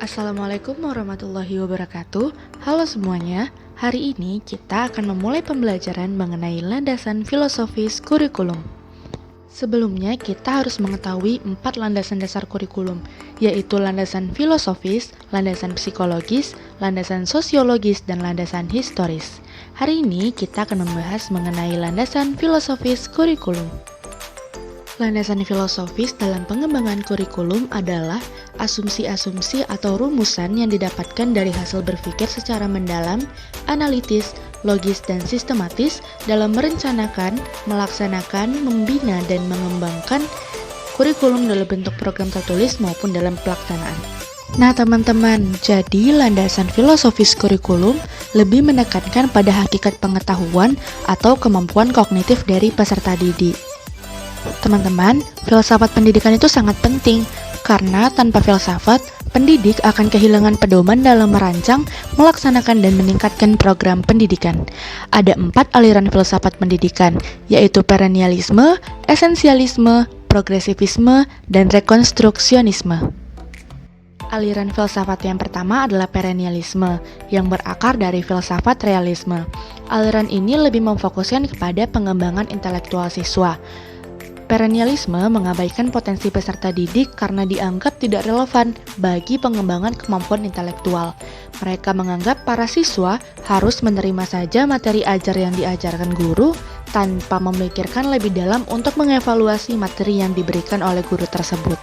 Assalamualaikum warahmatullahi wabarakatuh. Halo semuanya, hari ini kita akan memulai pembelajaran mengenai landasan filosofis kurikulum. Sebelumnya kita harus mengetahui 4 landasan dasar kurikulum, yaitu landasan filosofis, landasan psikologis, landasan sosiologis, dan landasan historis. Hari ini kita akan membahas mengenai landasan filosofis kurikulum. Landasan filosofis dalam pengembangan kurikulum adalah asumsi-asumsi atau rumusan yang didapatkan dari hasil berpikir secara mendalam, analitis, logis, dan sistematis dalam merencanakan, melaksanakan, membina, dan mengembangkan kurikulum dalam bentuk program tertulis maupun dalam pelaksanaan. Nah teman-teman, jadi landasan filosofis kurikulum lebih menekankan pada hakikat pengetahuan atau kemampuan kognitif dari peserta didik. Teman-teman, filsafat pendidikan itu sangat penting karena tanpa filsafat, pendidik akan kehilangan pedoman dalam merancang, melaksanakan, dan meningkatkan program pendidikan. Ada 4 aliran filsafat pendidikan, yaitu perennialisme, esensialisme, progresivisme, dan rekonstruksionisme. Aliran filsafat yang pertama adalah perennialisme, yang berakar dari filsafat realisme. Aliran ini lebih memfokuskan kepada pengembangan intelektual siswa. Perennialisme mengabaikan potensi peserta didik karena dianggap tidak relevan bagi pengembangan kemampuan intelektual. Mereka menganggap para siswa harus menerima saja materi ajar yang diajarkan guru tanpa memikirkan lebih dalam untuk mengevaluasi materi yang diberikan oleh guru tersebut.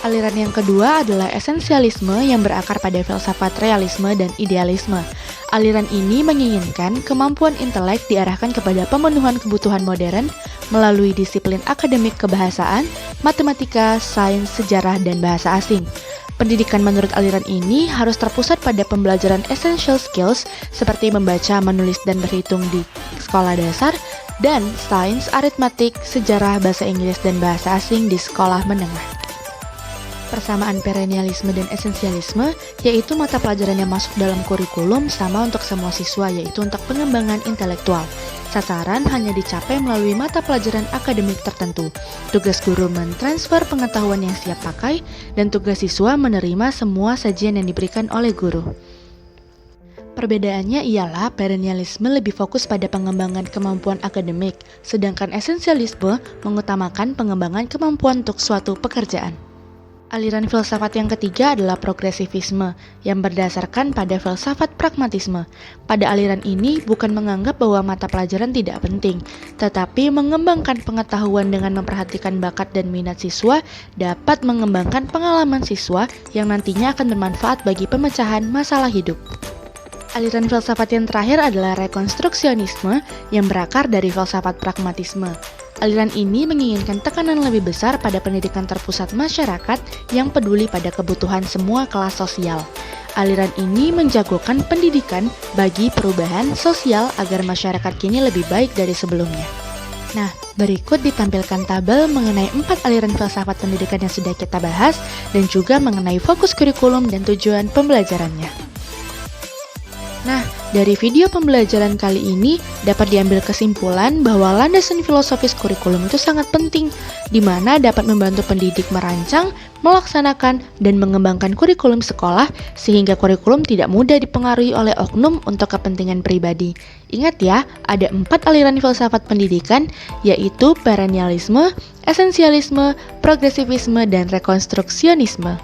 Aliran yang kedua adalah esensialisme yang berakar pada filsafat realisme dan idealisme. Aliran ini menginginkan kemampuan intelek diarahkan kepada pemenuhan kebutuhan modern melalui disiplin akademik kebahasaan, matematika, sains, sejarah, dan bahasa asing. Pendidikan menurut aliran ini harus terpusat pada pembelajaran essential skills seperti membaca, menulis, dan berhitung di sekolah dasar, dan sains, aritmatik, sejarah, bahasa Inggris, dan bahasa asing di sekolah menengah. Persamaan perennialisme dan esensialisme, yaitu mata pelajaran yang masuk dalam kurikulum sama untuk semua siswa, yaitu untuk pengembangan intelektual. Sasaran hanya dicapai melalui mata pelajaran akademik tertentu. Tugas guru mentransfer pengetahuan yang siap pakai, dan tugas siswa menerima semua sajian yang diberikan oleh guru. Perbedaannya ialah perennialisme lebih fokus pada pengembangan kemampuan akademik, sedangkan esensialisme mengutamakan pengembangan kemampuan untuk suatu pekerjaan. Aliran filsafat yang ketiga adalah progresivisme, yang berdasarkan pada filsafat pragmatisme. Pada aliran ini bukan menganggap bahwa mata pelajaran tidak penting, tetapi mengembangkan pengetahuan dengan memperhatikan bakat dan minat siswa dapat mengembangkan pengalaman siswa yang nantinya akan bermanfaat bagi pemecahan masalah hidup. Aliran filsafat yang terakhir adalah rekonstruksionisme yang berakar dari filsafat pragmatisme. Aliran ini menginginkan tekanan lebih besar pada pendidikan terpusat masyarakat yang peduli pada kebutuhan semua kelas sosial. Aliran ini menjagokan pendidikan bagi perubahan sosial agar masyarakat kini lebih baik dari sebelumnya. Nah, berikut ditampilkan tabel mengenai 4 aliran filsafat pendidikan yang sudah kita bahas dan juga mengenai fokus kurikulum dan tujuan pembelajarannya. Nah, dari video pembelajaran kali ini dapat diambil kesimpulan bahwa landasan filosofis kurikulum itu sangat penting, di mana dapat membantu pendidik merancang, melaksanakan, dan mengembangkan kurikulum sekolah sehingga kurikulum tidak mudah dipengaruhi oleh oknum untuk kepentingan pribadi. Ingat ya, ada 4 aliran filsafat pendidikan, yaitu perennialisme, esensialisme, progresivisme, dan rekonstruksionisme.